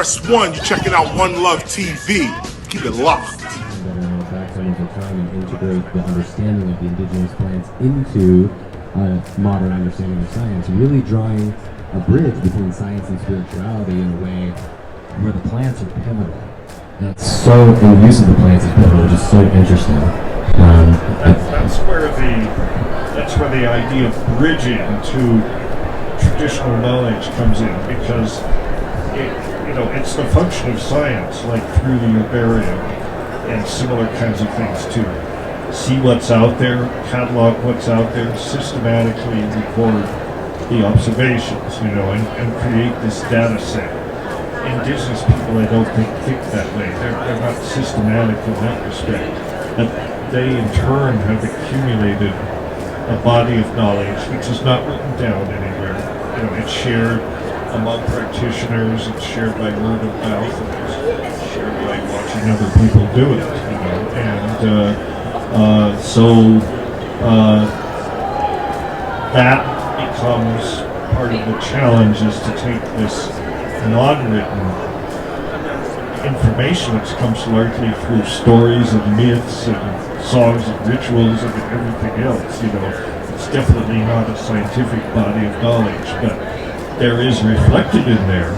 press 1. You're checking out One Love TV. Keep it locked. That's how you can try and integrate the understanding of the indigenous plants into a modern understanding of science, really drawing a bridge between science and spirituality in a way where the plants are pivotal. That's so, and the use of the plants is pivotal, which is so interesting. That's where the idea of bridging to traditional knowledge comes in, because it's the function of science, like through the herbarium and similar kinds of things, to see what's out there, catalog what's out there, systematically record the observations, and create this data set. Indigenous people, I don't think that way. They're not systematic in that respect. But they, in turn, have accumulated a body of knowledge which is not written down anywhere. It's shared among practitioners, it's shared by word of mouth, and it's shared by watching other people do it. That becomes part of the challenge, is to take this non-written information, which comes largely through stories and myths and songs and rituals and everything else. It's definitely not a scientific body of knowledge, but there is reflected in there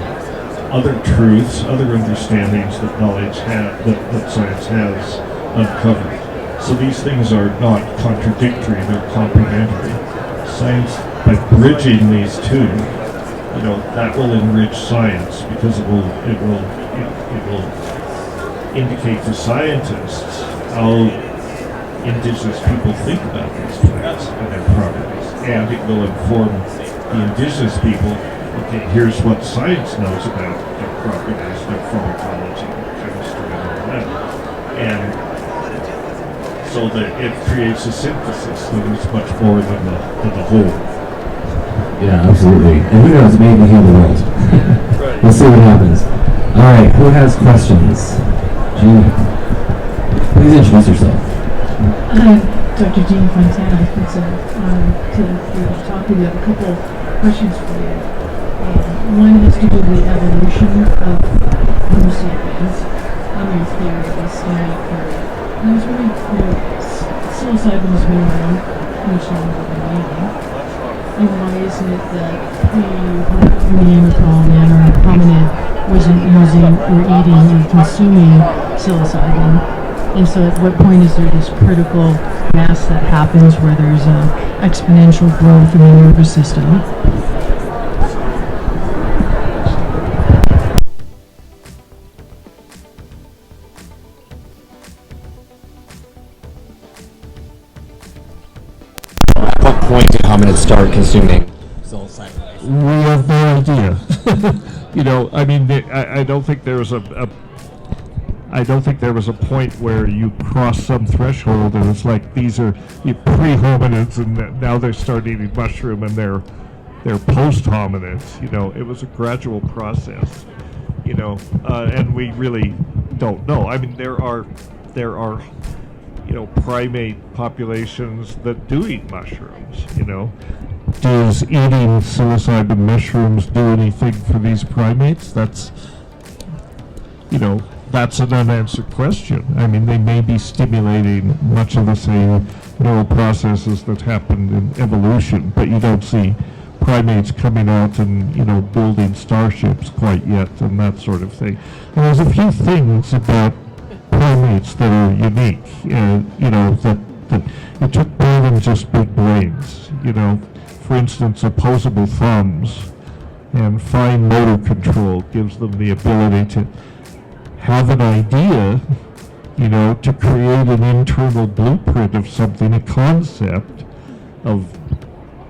other truths, other understandings that that science has uncovered. So these things are not contradictory, they're complementary. Science, by bridging these two, that will enrich science, because it will indicate to scientists how indigenous people think about these plants and their properties, and it will inform the indigenous people, okay, here's what science knows about their properties, their pharmacology, chemistry, and all that. And so that it creates a synthesis that is much more than the whole. Yeah, absolutely. And who knows, maybe heal the world. Right. We'll see what happens. All right, who has questions? Jean, please introduce yourself. Dr. Jean Fontana, it's an honor to be able to talk with you. I have a couple questions for you. One has to do with the evolution of Homo sapiens and your theory, the Semitic theory. And I was wondering, psilocybin has been around much longer than we. And why isn't it that Neanderthal man or hominid wasn't using or eating or consuming psilocybin? And so at what point is there this critical mass that happens where there's exponential growth in the nervous system? At what point do hominids start consuming psilocybin? We have no idea. I don't think there was a point where you cross some threshold and it's like these are pre-hominids and now they start eating mushroom and they're post-hominids. It was a gradual process. And we really don't know. There are primate populations that do eat mushrooms. Does eating psilocybin mushrooms do anything for these primates? That's an unanswered question. They may be stimulating much of the same neural processes that happened in evolution, but you don't see primates coming out and, building starships quite yet and that sort of thing. And there's a few things about primates that are unique, that it took more than just big brains. For instance, opposable thumbs and fine motor control gives them the ability to have an idea, to create an internal blueprint of something, a concept of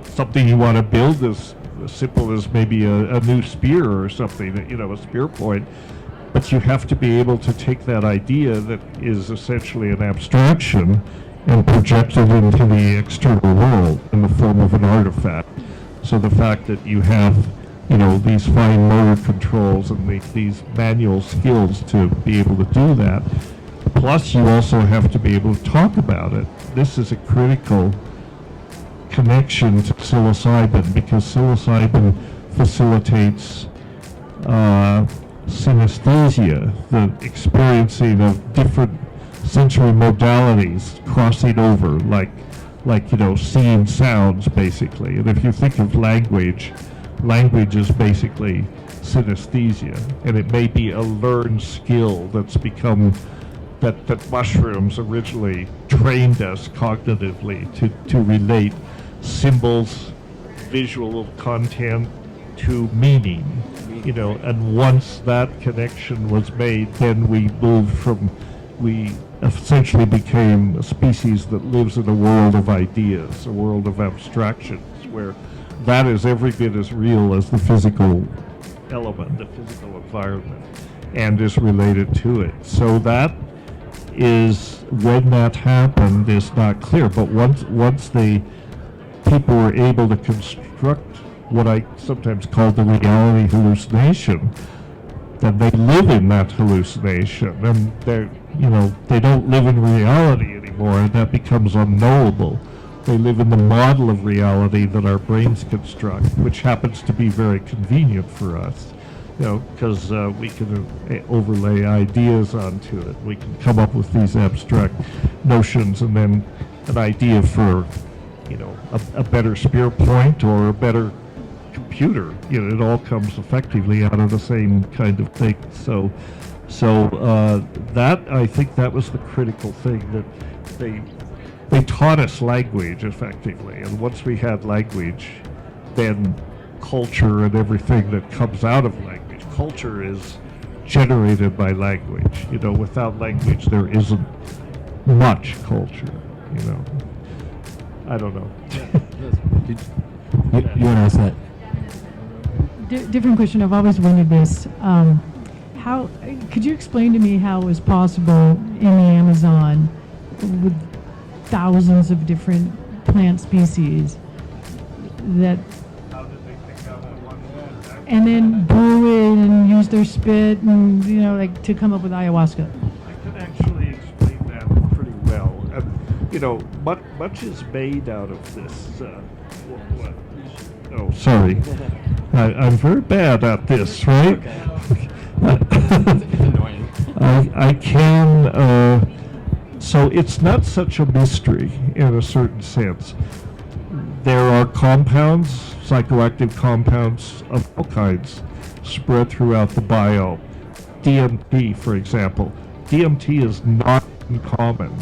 something you want to build, as simple as maybe a new spear or something, a spear point. But you have to be able to take that idea that is essentially an abstraction and project it into the external world in the form of an artifact. So the fact that you have these fine motor controls and these manual skills to be able to do that. Plus, you also have to be able to talk about it. This is a critical connection to psilocybin, because psilocybin facilitates synesthesia, the experiencing of different sensory modalities crossing over, like seeing sounds basically. And if you think of language is basically synesthesia, and it may be a learned skill that's become that mushrooms originally trained us cognitively to relate symbols, visual content to meaning, and once that connection was made, then we essentially became a species that lives in a world of ideas, a world of abstractions, where that is every bit as real as the physical element, the physical environment, and is related to it. So that is, when that happened, is not clear. But once the people were able to construct what I sometimes call the reality hallucination, then they live in that hallucination, and they don't live in reality anymore, and that becomes unknowable. They live in the model of reality that our brains construct, which happens to be very convenient for us, because we can overlay ideas onto it. We can come up with these abstract notions, and then an idea for, a better spear point or a better computer. It all comes effectively out of the same kind of thing. So that, I think that was the critical thing, that they taught us language effectively, and once we had language, then culture and everything that comes out of language. Culture is generated by language. Without language, there isn't much culture. I don't know. You want to ask that? Different question. I've always wondered this. How could you explain to me how it was possible in the Amazon, with thousands of different plant species, that and then brew it and use their spit and to come up with ayahuasca? I can actually explain that pretty well. Much is made out of this. Oh, sorry. I'm very bad at this, right? Annoying. I can. So it's not such a mystery in a certain sense. There are compounds, psychoactive compounds of all kinds, spread throughout the biome. DMT, for example. DMT is not uncommon.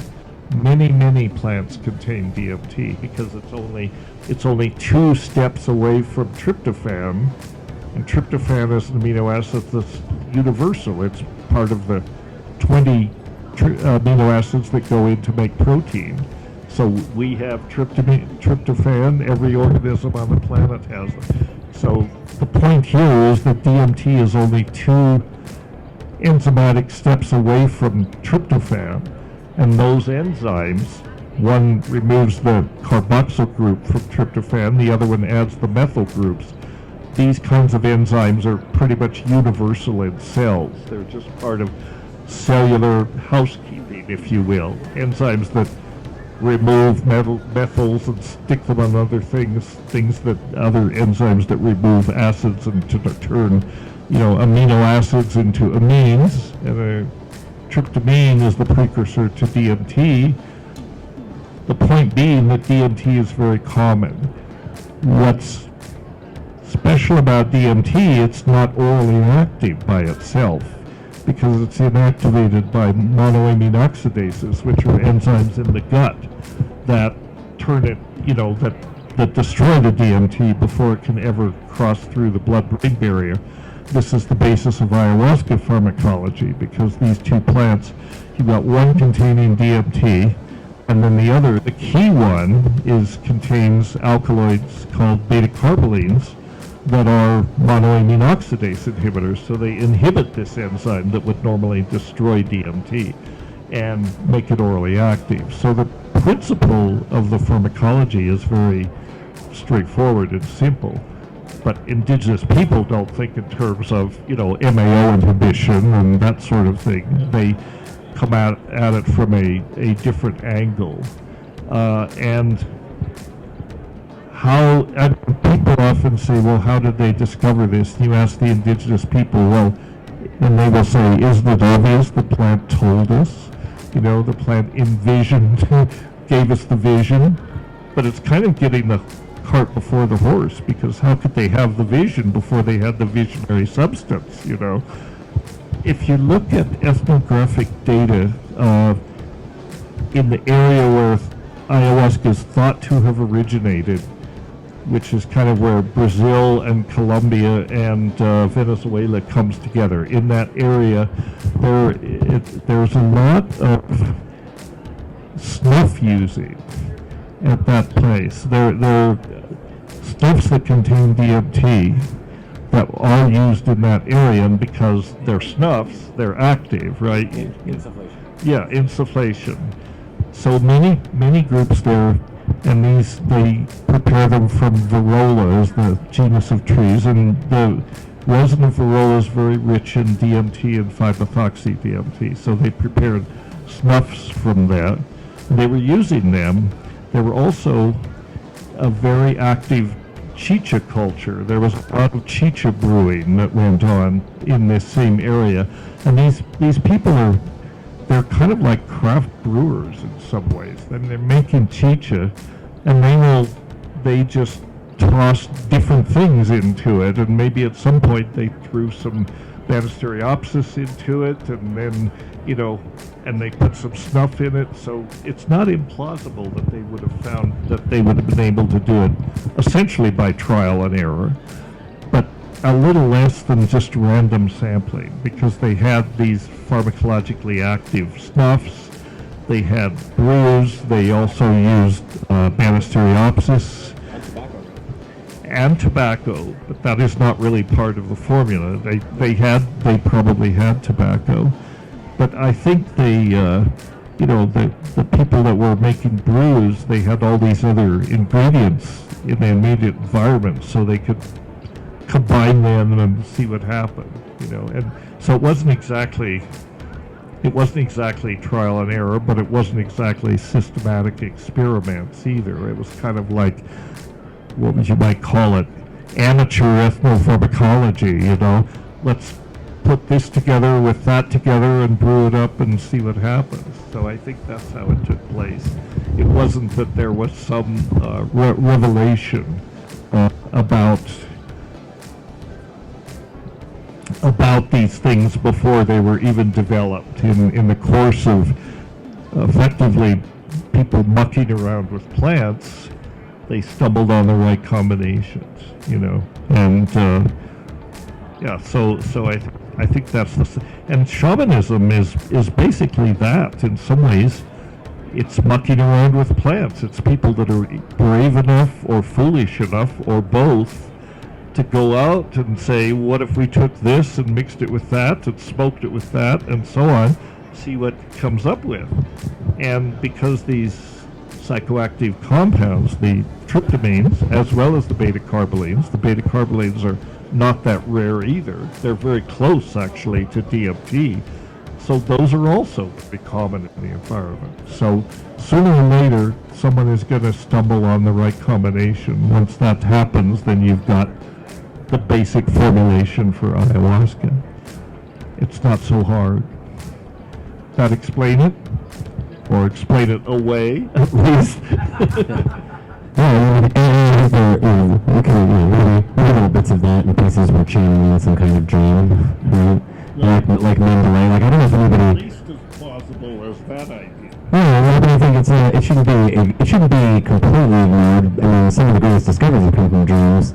Many plants contain DMT because it's only 2 steps away from tryptophan, and tryptophan is an amino acid that's universal. It's part of the 20 amino acids that go in to make protein. So we have tryptophan, every organism on the planet has it. So the point here is that DMT is only 2 enzymatic steps away from tryptophan, and those enzymes, one removes the carboxyl group from tryptophan, the other one adds the methyl groups. These kinds of enzymes are pretty much universal in cells. They're just part of cellular housekeeping, if you will. Enzymes that remove methyls and stick them on other things that other enzymes that remove acids and to turn, amino acids into amines. And tryptamine is the precursor to DMT. The point being that DMT is very common. What's special about DMT, it's not orally active by itself, because it's inactivated by monoamine oxidases, which are enzymes in the gut that turn it, that destroy the DMT before it can ever cross through the blood-brain barrier. This is the basis of ayahuasca pharmacology, because these 2 plants, you've got one containing DMT, and then the other, the key one, contains alkaloids called beta-carbolines that are monoamine oxidase inhibitors. So they inhibit this enzyme that would normally destroy DMT and make it orally active. So the principle of the pharmacology is very straightforward and simple. But indigenous people don't think in terms of, MAO inhibition and that sort of thing. They come at it from a different angle. And people often say, well, how did they discover this? And you ask the indigenous people, well, And they will say, isn't it obvious the plant told us? You know, the plant envisioned, gave us the vision, but it's kind of getting the cart before the horse, because how could they have the vision before they had the visionary substance, you know? If you look at ethnographic data in the area where ayahuasca is thought to have originated, which is kind of where Brazil and Colombia and Venezuela comes together. In that area, there's a lot of snuff using at that place. There are snuffs that contain DMT that are used in that area, and because they're snuffs, they're active, right? Insufflation. Yeah, insufflation. So many groups there, and they prepare them from Varroa, the genus of trees, and the resin of Varroa is very rich in DMT and 5-methoxy-DMT, so they prepared snuffs from that. And they were using them. There were also a very active chicha culture. There was a lot of chicha brewing that went on in this same area, and these people they're kind of like craft brewers in some ways. I mean, they're making chicha, and they just toss different things into it, and maybe at some point they threw some Banisteriopsis into it, and then, you know, and they put some snuff in it. So it's not implausible that they would have been able to do it essentially by trial and error, but a little less than just random sampling, because they had these pharmacologically active snuffs, they had brews, they also used Banisteriopsis and tobacco, but that is not really part of the formula. They probably had tobacco, but I think the people that were making brews, they had all these other ingredients in the immediate environment, so they could combine them and see what happened, you know. And so it wasn't exactly trial and error, but it wasn't exactly systematic experiments either. It was kind of like, what you might call it, amateur ethnopharmacology, you know. Let's put this together with that together and brew it up and see what happens. So I think that's how it took place. It wasn't that there was some revelation about these things before they were even developed. In the course of effectively people mucking around with plants, they stumbled on the right combinations, you know. And so I think that's and shamanism is basically that. In some ways, it's mucking around with plants. It's people that are brave enough or foolish enough or both to go out and say, what if we took this and mixed it with that and smoked it with that and so on, see what comes up with. And because these psychoactive compounds, the tryptamines, as well as the beta-carbolines are not that rare either. They're very close, actually, to DMT. So those are also pretty common in the environment. So sooner or later, someone is going to stumble on the right combination. Once that happens, then you've got the basic formulation for ayahuasca. It's not so hard. That explain it? Or explain it away, at least? little bits of that in places where channeling some kind of dream, right? Like Mandalay. Like, I don't know if anybody. At least as plausible as that idea. Yeah, I think it shouldn't be completely ignored. I mean, some of the greatest discoveries have come from dreams.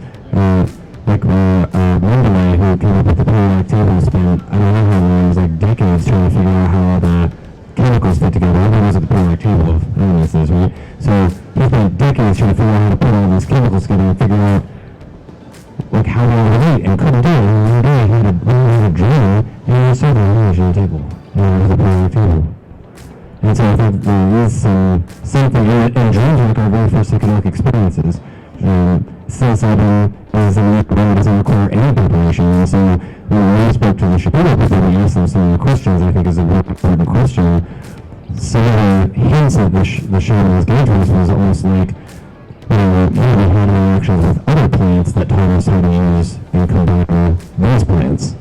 Like Mandalay, who came up with the periodic table, spent I don't know how long, it was like decades trying to figure out how all the chemicals fit together. Everyone knows what the periodic table of elements is, right? So he spent decades trying to figure out how to put all these chemicals together and figure out like how they relate, and couldn't do it. And one day he had a dream, and he saw the illusion table, with the periodic table. And so I think there is something, and dreams are like our very first psychedelic experiences. Psilocybin doesn't require any preparation, and so when we spoke to the Chicago people, we asked them some of the questions. I think is a very important question. Some of the hints that the shaman's gave to us was almost like, we had interactions with other plants that taught us how to use and combine those plants.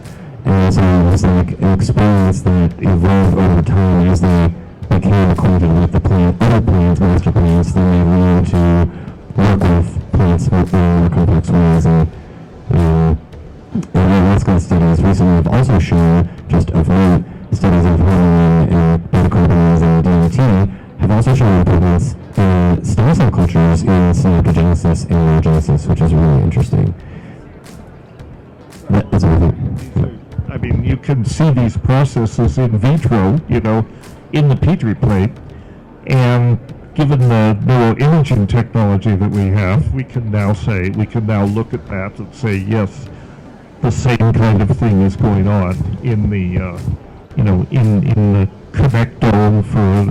And so it was like an experience that evolved over time as they became acquainted with the plant, other plants, master plants, then they learned to work with plants in more complex ways. And ayahuasca studies recently have also shown, just of note, studies of hormone and beta-carotenoids and DMT have also shown improvements in stem cell cultures in synaptogenesis and neurogenesis, which is really interesting. That's what I think. I mean, you can see these processes in vitro, you know, in the Petri plate, and given the neuroimaging technology that we have, we can now look at that and say, yes, the same kind of thing is going on in the, you know, in the connectome, for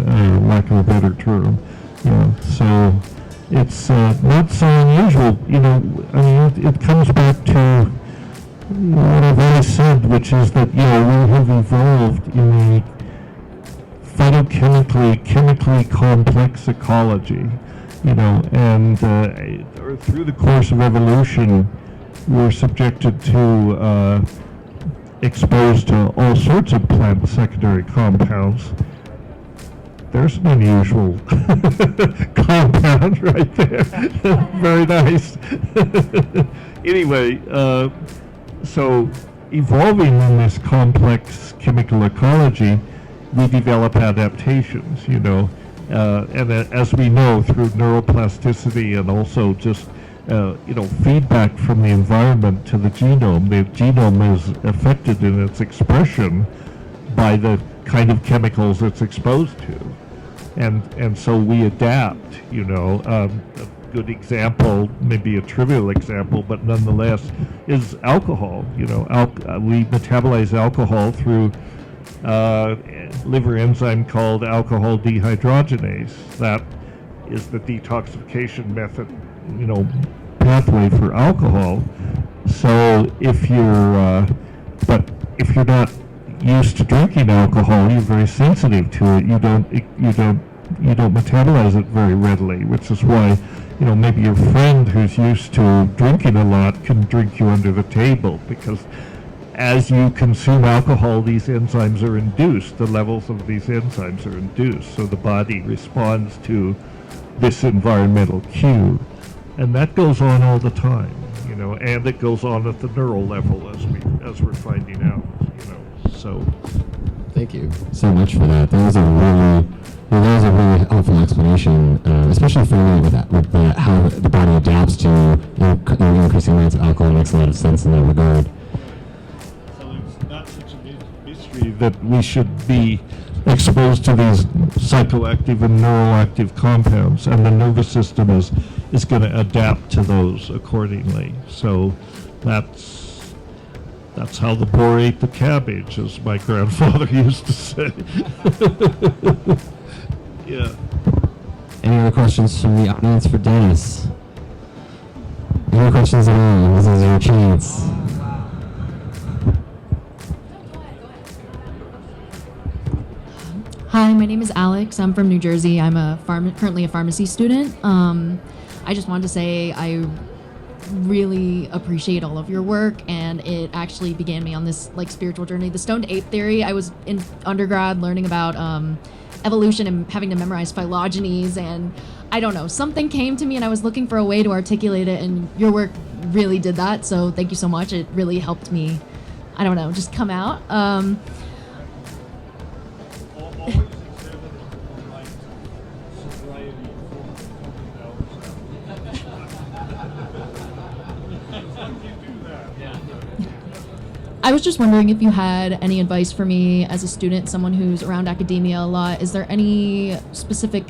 lack of a better term. You know, so it's not so unusual. You know, I mean, it comes back to what I've always said, which is that, you know, we have evolved in a chemically complex ecology, you know, and through the course of evolution, we're subjected to, exposed to all sorts of plant secondary compounds. There's an unusual compound right there. Very nice. Anyway, so evolving in this complex chemical ecology, we develop adaptations, you know, and as we know through neuroplasticity and also just, you know, feedback from the environment to the genome is affected in its expression by the kind of chemicals it's exposed to. And so we adapt, you know. A good example, maybe a trivial example, but nonetheless, is alcohol. You know, we metabolize alcohol through liver enzyme called alcohol dehydrogenase. That is the detoxification method, you know, pathway for alcohol. So if you're, but if you're not used to drinking alcohol, you're very sensitive to it. You don't metabolize it very readily, which is why, you know, maybe your friend who's used to drinking a lot can drink you under the table, because as you consume alcohol, these enzymes are induced, the levels of these enzymes are induced, so the body responds to this environmental cue. And that goes on all the time, you know, and it goes on at the neural level as we're finding out, you know, so. Thank you so much for that. That was a really helpful explanation, especially for me with how the body adapts to increasing amounts of alcohol. Makes a lot of sense in that regard. So it's not such a big mystery that we should be exposed to these psychoactive and neuroactive compounds, and the nervous system is going to adapt to those accordingly. So that's how the boar ate the cabbage, as my grandfather used to say. Yeah. Any other questions from the audience for Dennis? Any questions at all? This is your chance. Hi, my name is Alex. I'm from New Jersey. I'm currently a pharmacy student. I just wanted to say I really appreciate all of your work, and it actually began me on this like spiritual journey. The stoned ape theory, I was in undergrad learning about evolution and having to memorize phylogenies, and I don't know, something came to me and I was looking for a way to articulate it, and your work really did that, so thank you so much. It really helped me, I don't know, just come out. I was just wondering if you had any advice for me as a student, someone who's around academia a lot. Is there any specific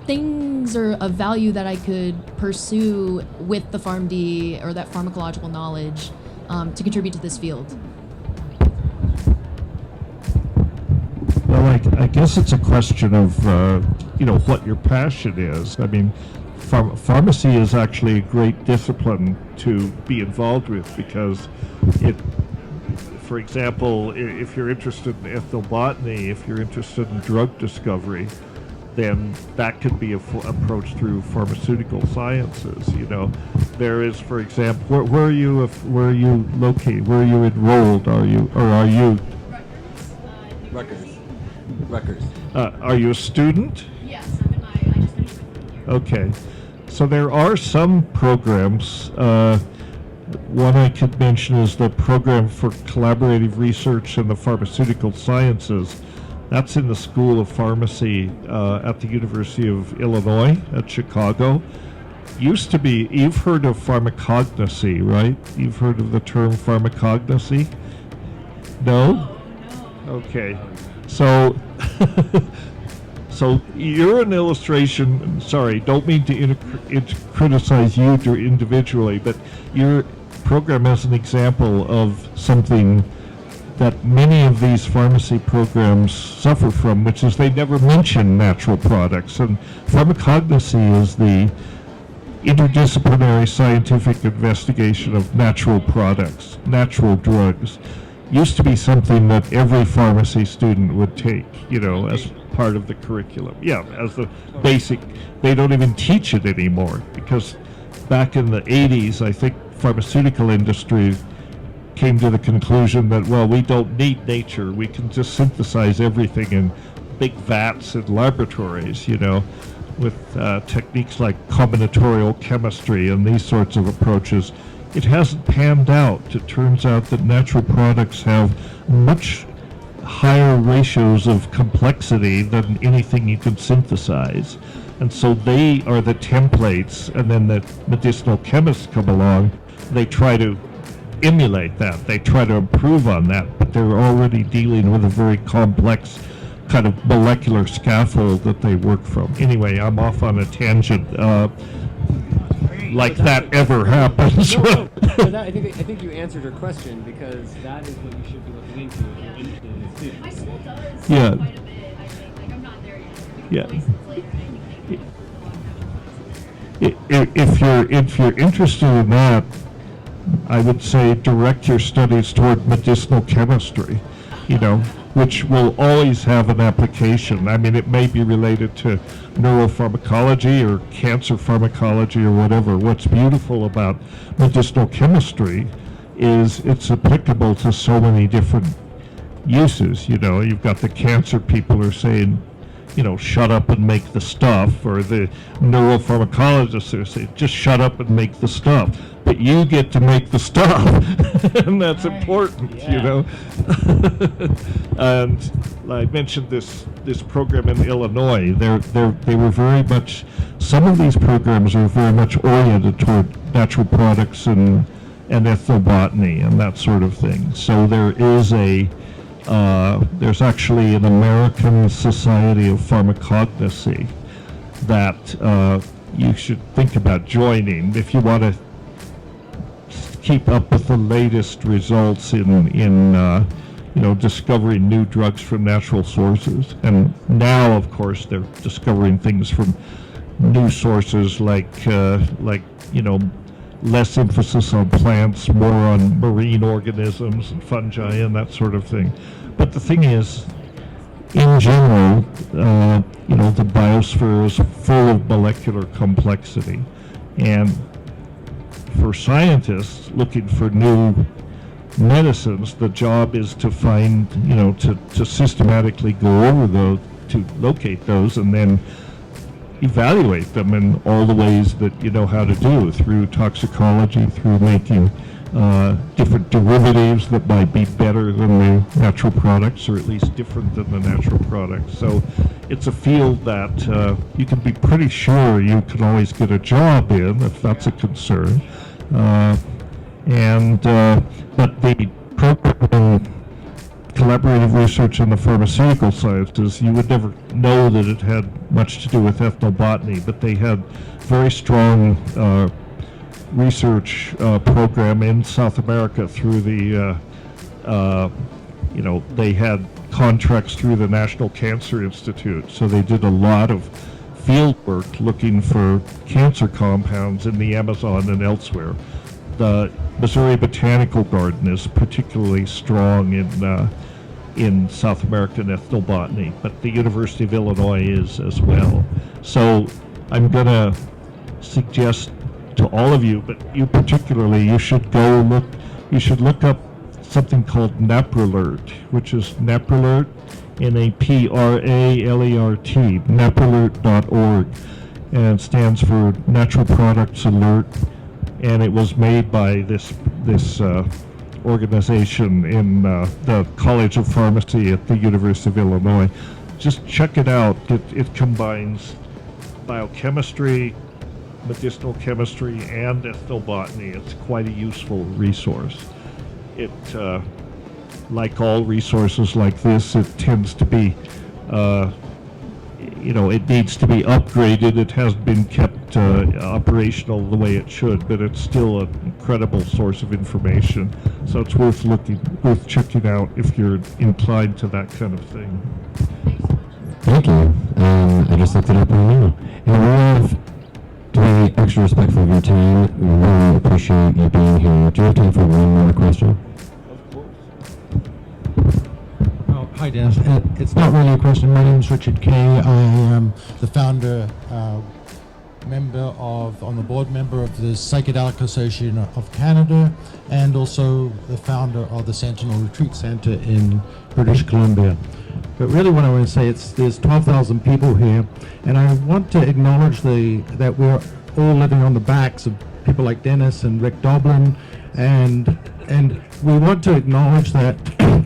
things or of value that I could pursue with the PharmD or that pharmacological knowledge to contribute to this field? Well, I guess it's a question of, you know, what your passion is. I mean, pharmacy is actually a great discipline to be involved with, because it, for example, if you're interested in ethnobotany, if you're interested in drug discovery, then that could be approached through pharmaceutical sciences. There is, for example, where are you located? Where are you enrolled? Are you? Rutgers. Are you a student? Yes, I just finished my year. Okay, so there are some programs. One I could mention is the Program for Collaborative Research in the Pharmaceutical Sciences. That's in the School of Pharmacy at the University of Illinois at Chicago. Used to be, you've heard of pharmacognosy, right? You've heard of the term pharmacognosy? No? Okay. So, so you're an illustration, sorry, don't mean to criticize you individually, but your program is an example of something that many of these pharmacy programs suffer from, which is they never mention natural products. And pharmacognosy is the interdisciplinary scientific investigation of natural products, natural drugs. Used to be something that every pharmacy student would take, as part of the curriculum. Yeah, as the basic. They don't even teach it anymore because back in the 80s, I think pharmaceutical industry came to the conclusion that, well, we don't need nature. We can just synthesize everything in big vats in laboratories, with techniques like combinatorial chemistry and these sorts of approaches. It hasn't panned out. It turns out that natural products have much higher ratios of complexity than anything you can synthesize. And so they are the templates, and then the medicinal chemists come along. They try to emulate that. They try to improve on that, but they're already dealing with a very complex kind of molecular scaffold that they work from. Anyway, I'm off on a tangent. Like that ever happens. No, I think you answered her question, because that is what you should be looking into if you're interested in this too. My school does Yeah. quite a bit. I think, like, I'm not there yet. Yeah. Places like If you're interested in that, I would say direct your studies toward medicinal chemistry, which will always have an application. I mean, it may be related to neuropharmacology or cancer pharmacology or whatever. What's beautiful about medicinal chemistry is it's applicable to so many different uses. You've got the cancer people who are saying, shut up and make the stuff, or the neuropharmacologists who say, just shut up and make the stuff. But you get to make the stuff, and that's important, And I mentioned this program in Illinois. They were very much. Some of these programs are very much oriented toward natural products and ethnobotany and that sort of thing. So there is there's actually an American Society of Pharmacognosy that you should think about joining if you want to keep up with the latest results in discovering new drugs from natural sources. And now, of course, they're discovering things from new sources like less emphasis on plants, more on marine organisms and fungi and that sort of thing. But the thing is, in general, the biosphere is full of molecular complexity. And for scientists looking for new medicines, the job is to find, to systematically go over those, to locate those, and then evaluate them in all the ways that you know how to do, through toxicology, through making different derivatives that might be better than the natural products, or at least different than the natural products. So it's a field that you can be pretty sure you can always get a job in if that's a concern. But the program in collaborative research in the pharmaceutical sciences, you would never know that it had much to do with ethnobotany, but they had very strong research program in South America through the, they had contracts through the National Cancer Institute, so they did a lot of field work looking for cancer compounds in the Amazon and elsewhere. The Missouri Botanical Garden is particularly strong in in South American ethnobotany, but the University of Illinois is as well. So I'm going to suggest to all of you, but you particularly, you should look up something called NAPRALERT, which is NAPRALERT, NAPRALERT, napralert.org, and it stands for Natural Products Alert, and it was made by this organization in the College of Pharmacy at the University of Illinois. Just check it out. It combines biochemistry, medicinal chemistry, and ethnobotany. It's quite a useful resource. It, like all resources like this, it tends to be, it needs to be upgraded. It hasn't been kept operational the way it should, but it's still an incredible source of information. So it's worth checking out if you're inclined to that kind of thing. Thank you. I just looked it up right now. And to be extra respectful of your time, we really appreciate you being here. Do you have time for one more question? Hi, Dennis. It's not really a question. My name is Richard Kay. I am the founder, on the board member of the Psychedelic Association of Canada, and also the founder of the Sentinel Retreat Center in British Columbia. But really what I want to say, there's 12,000 people here, and I want to acknowledge that we're all living on the backs of people like Dennis and Rick Doblin, and we want to acknowledge that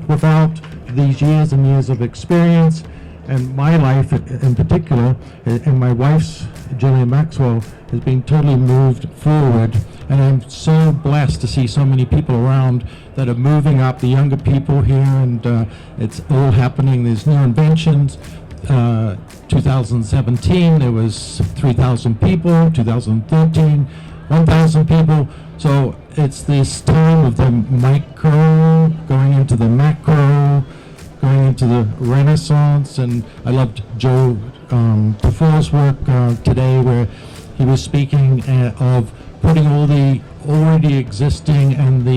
without these years and years of experience, and my life in particular, and my wife's, Gillian Maxwell, has been totally moved forward, and I'm so blessed to see so many people around that are moving up, the younger people here, and it's all happening. There's new inventions. 2017 there was 3,000 people, 2013 1,000 people. So it's this time of the micro going into the macro, going into the Renaissance. And I loved Joe Dufour's work today, where he was speaking of putting all the already existing and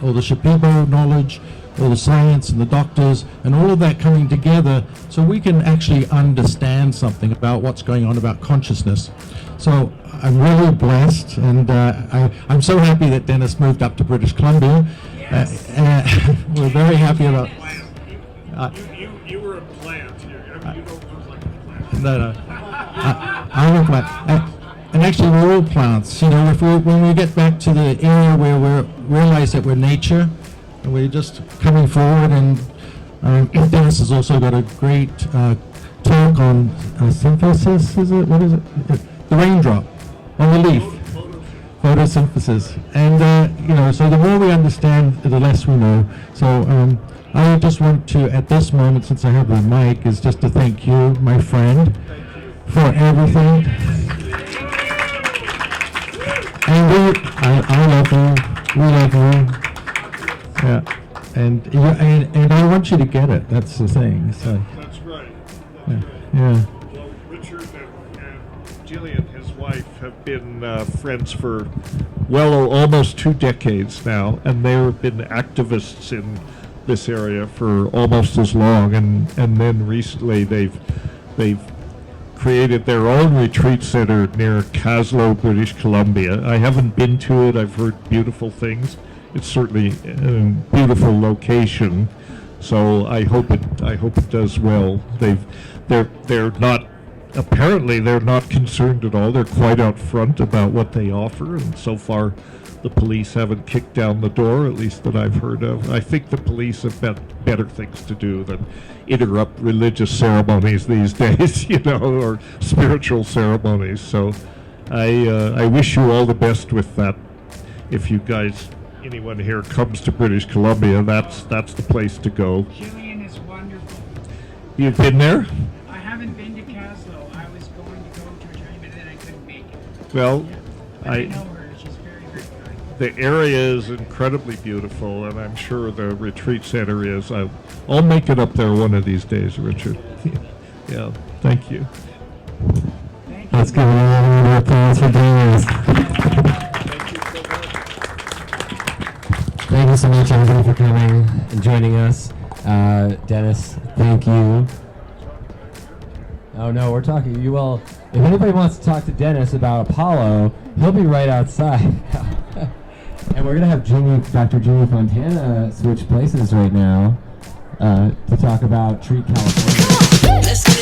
all the Shipibo knowledge, all the science and the doctors and all of that coming together, so we can actually understand something about what's going on about consciousness. So I'm really blessed, and I'm so happy that Dennis moved up to British Columbia. Yes. We're very happy about. You were a plant. You don't look like a plant. No. I'm a plant. And actually, we're all plants. When we get back to the area where we realize that we're nature, and we're just coming forward, and Dennis has also got a great talk on synthesis, is it? What is it? The raindrop on the leaf. Photosynthesis. And, so the more we understand, the less we know. So I just want to, at this moment, since I have the mic, is just to thank you, my friend, for everything. And I love you. We love you. Yeah, and I want you to get it. That's the thing. So. That's right. Yeah. Well, Richard and Gillian, his wife, have been friends for almost 2 decades now, and they have been activists in this area for almost as long. And then recently they've created their own retreat center near Caslow, British Columbia. I haven't been to it. I've heard beautiful things. It's certainly a beautiful location, so I hope it does well. They're not concerned at all. They're quite out front about what they offer, and so far the police haven't kicked down the door, at least that I've heard of. I think the police have better things to do than interrupt religious ceremonies these days, or spiritual ceremonies. So I wish you all the best with that. If you guys, anyone here comes to British Columbia, that's the place to go. Gillian is wonderful. You've been there? I haven't been to Caslow. I was going to go to a train, but then I couldn't make it. Well, But I know her. She's very, very kind. the area is incredibly beautiful, and I'm sure the retreat center is. I'll make it up there one of these days, Richard. Yeah, thank you. Let's give a round of applause for Dennis. Thank you so much, everybody, for coming and joining us. Dennis, thank you. Oh no, we're talking. You will. If anybody wants to talk to Dennis about Apollo, he'll be right outside. And we're gonna have Dr. Jimmy Fontana switch places right now to talk about Treat California. Let's get